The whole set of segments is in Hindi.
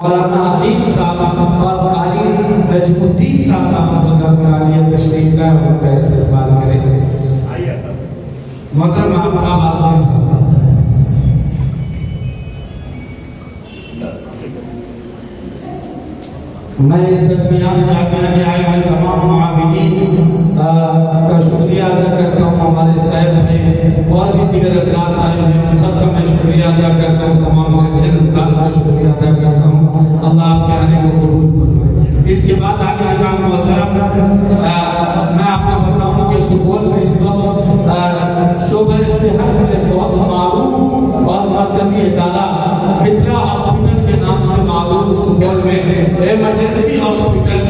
मौलाना अकीम साहब और कारी नजमुद्दीन साहब तशरीफ लाए, उनका इस्तेमाल करेंगे। मोहतरम आफ्ताब आज़मी साहब, मैं इस दरमियान जामिया में आए हुए तमाम मुआविनीन का शुक्रिया अदा करता हूँ। हमारे साहब हैं और भी दीगर हज़रात आए हुए हैं, सबका मैं शुक्रिया अदा करता हूँ। तमाम मर्चेंट हज़रात का शुक्रिया अदा करता हूँ। अल्लाह आपके आने को कबूल फरमाए। इसके बाद आगे जनाब मोहतरम, मैं आपको बताऊँ कि सुपौल में इस वक्त शोबे सेहत में बहुत मारूफ और मरकजी इदारा मिथिला हॉस्पिटल के नाम से मारूफ सुपौल में इमरजेंसी हॉस्पिटल,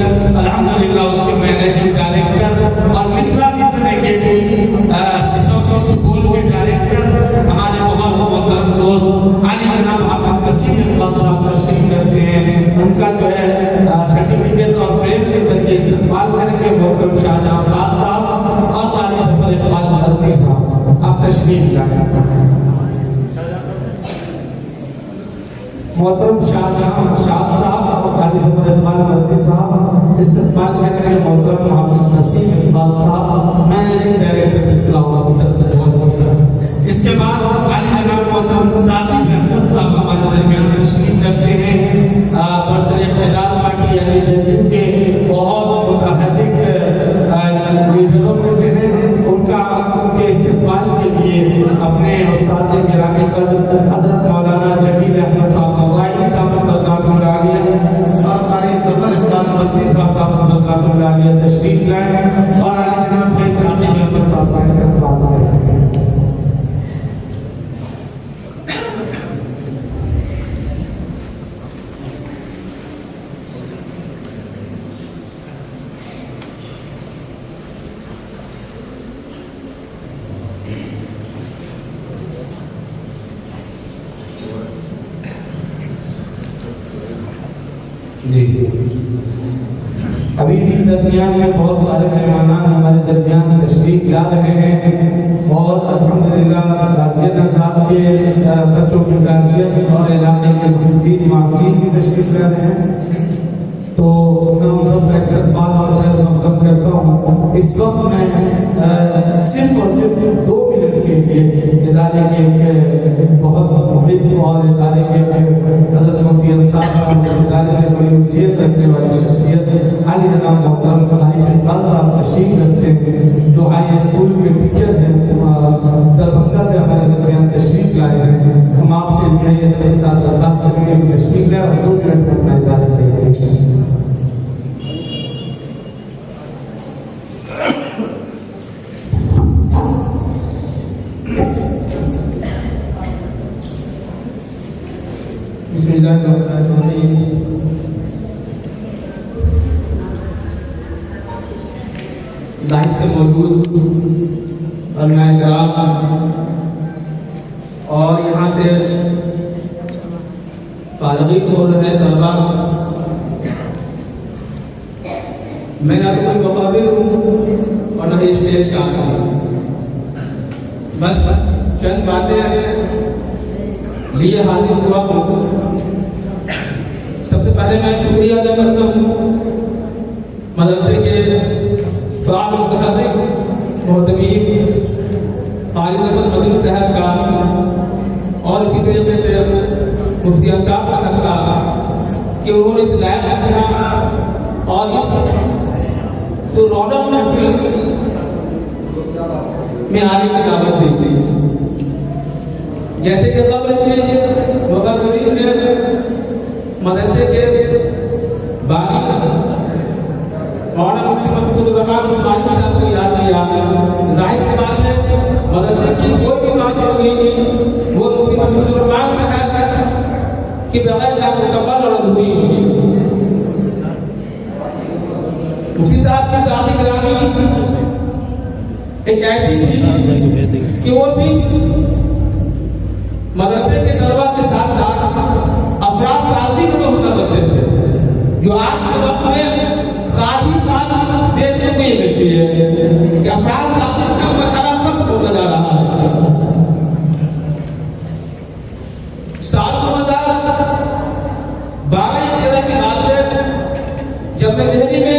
अल्हम्दुलिल्लाह उसके मैनेजिंग डायरेक्टर और मिथिला विजन एकेडमी सिसोको सुपौल के डायरेक्टर हमारे बहुत मोहतरम दोस्त आली जनाब हाफिज नसीर इकबाल साहब तशरीफ रखते हैं। उनका जो है सर्टिफिकेट और फ्रेम के जरिए इस्तेमाल करेंगे मोहतरम शाहजहां साहब और कारी जफर इकबाल मदनी साहब, आप तशरीफ लाएं। मोहतरम शाहजहां साहब और कारी जफर इकबाल मदनी साहब इस्तेमाल करेंगे मोहतरम हाफिज नसीर इकबाल साहब, मैनेजिंग डायरेक्टर मिथिला हॉस्पिटल से। इसके बाद आली जनाब मोहतरम साकिब अहमद साहब हमारे दरमियान तशरीफ रखते हैं। बरसर इख्तिलाफ पार्टी यानी जदयू के बहुत मुतहर्रिक लीडरों में से हैं। उनके इस्तेमाल के लिए अपने उस्ताद गिरामी हज़रत मौलाना जमील अहमद साहब मज़ाहिरी दामत बरकातुहु आलिया और कारी ज़फ़र इकबाल मदनी साहब दामत बरकातुहु आलिया तशरीफ लाएं और आली जनाब फैज़ साकिब अहमद साहब का इस्तेमाल करें। जी, अभी भी दरमियान में बहुत सारे मेहमान हमारे दरमियान तशरीफ ला रहे हैं और अल्हम्दुलिल्लाह गार्जियन हज़रात के बच्चों के गार्जियन और इलाके के मुहिब्बीन माफ़ीन भी तशरीफ ला रहे हैं। तो मैं उन सब का इस्तकबाल और खैर मक़दम करता हूँ। इस वक्त मैं सिर्फ और सिर्फ 2 मिनट के लिए इदारे के बहुत मुहिब और इदारे के हज़रत मुफ्ती अंसार साहब इस इदारे से बड़ी उम्मीद रखने वाली शख्सियत आली जनाब मोहतरम आरिफ इकबाल साहब तशरीफ रखते हैं, जो हाई स्कूल के टीचर हैं, दरभंगा से हमारे दरमियान तशरीफ लाए हैं। हम आपसे के साथ दरखास्त करेंगे तशरीफ लाए और 2 मिनट में अपना इज़हार करेंगे। दाइस पे मौजूद और यहाँ से फारगी हो रहे तलबा, मैं ना तो कोई मुक़ाबिल हूँ और ना ही स्टेज का हूँ, बस चंद बातें लिए हाजिर हुआ हूँ। सबसे पहले मैं शुक्रिया अदा करता हूँ मदरसे के फ़ाल मुतहर्रिक मोहतमीम कारी ज़फ़र मदनी साहब का और इसी तरीके से मुफ्ती अंसार साहब का कि उन्होंने इस लायक किया और इस तो रौनक महफिल में आने की दावत दी थी। जैसे कि कब्र के मुक़र्ररीन ने मदरसे के बानी मौलाना मुफ्ती महफूज़ुर रहमान उस्मानी साहब को याद किया। जाहिर सी बात है मदरसे की कोई भी बात होगी वो मुफ्ती महफूज़ुर रहमान साहब के बगैर नामुकम्मल और अधूरी होगी। मुफ्ती साहब की ज़ात गिरामी एक ऐसी थी कि वो सिर्फ मदरसे के तलबा के साथ साथ अफराद साजी को हुनर रखते थे, जो आज के वक्त में साजी खान देखने को ही मिलती है कि अफराद साजी का मसला सख्त होता जा रहा है। साल 2012 मैं दिल्ली में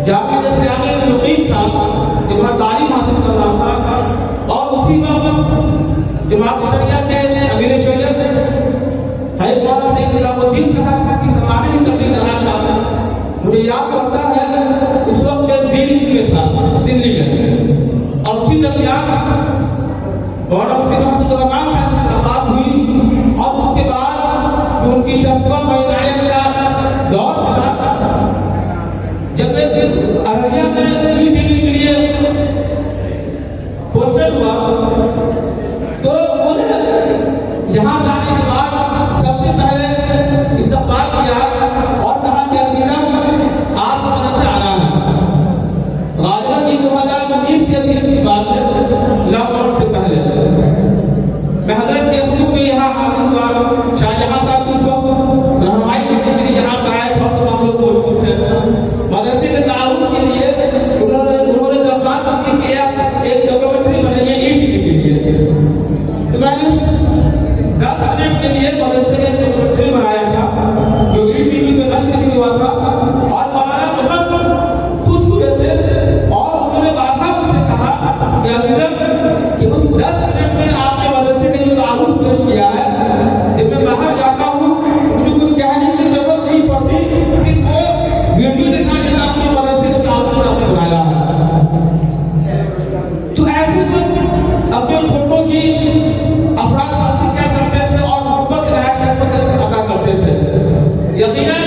जाकर जैसे आगे मुकीम था, वहाँ तालीम हासिल कर रहा था और उसी वक्त जमात शरिया के अमीर शरीयत हज़रत मौलाना सैयद निज़ामुद्दीन साहब की समाने की तबलीग कर रहा था। मुझे याद पड़ता है उस वक्त मैं दिल्ली में था, दिल्ली में, और उसी दरमियान मौलाना मुफ्ती रहमान साहब से मुलाकात हुई और उसके बाद जो उनकी शफ़क़त और इनायत का दौर चला, जब मैं अररिया में ईटीवी के लिए पोस्टर हुआ तो उन्होंने यहाँ जाने के बाद सबसे पहले इस्तक़बाल किया और कहा कि अज़ीज़म आपको मदद से आना है। गालिबन ये 2019 से 20 की बात है, लॉकडाउन से पहले मैं हज़रत के हुजूर में यहाँ हाजिर हुआ। शाहजहां साहब उस वक्त रहनुमाई करने के लिए यहाँ पे आए थे, तमाम लोग मौजूद थे। मदरसे के तारुफ के लिए उन्होंने दरख्वास्त किया एक डॉक्यूमेंट्री बनाइए ईटीवी के लिए, तो मैंने 10 मिनट के लिए मदरसे का डॉक्यूमेंट्री बनाया था जो ईटीवी में नश्र हुआ था और हमारा बहुत खुश हुए थे और उन्होंने वादा मुझसे कहा कि अज़ीज़म कि उस 10 मिनट में आपके मदरसे ने जो तारुफ पेश किया है, जब मैं बाहर जाता हूँ तो मुझे कुछ कहने की जरूरत नहीं पड़ती, सिर्फ वो वीडियो दिखा देना आपके मदरसे के तारुफ आपने बनाया है। तो ऐसे में अपने छोटों की अफराद साथी क्या करते थे और मोहब्बत अदा करते थे। यकीनन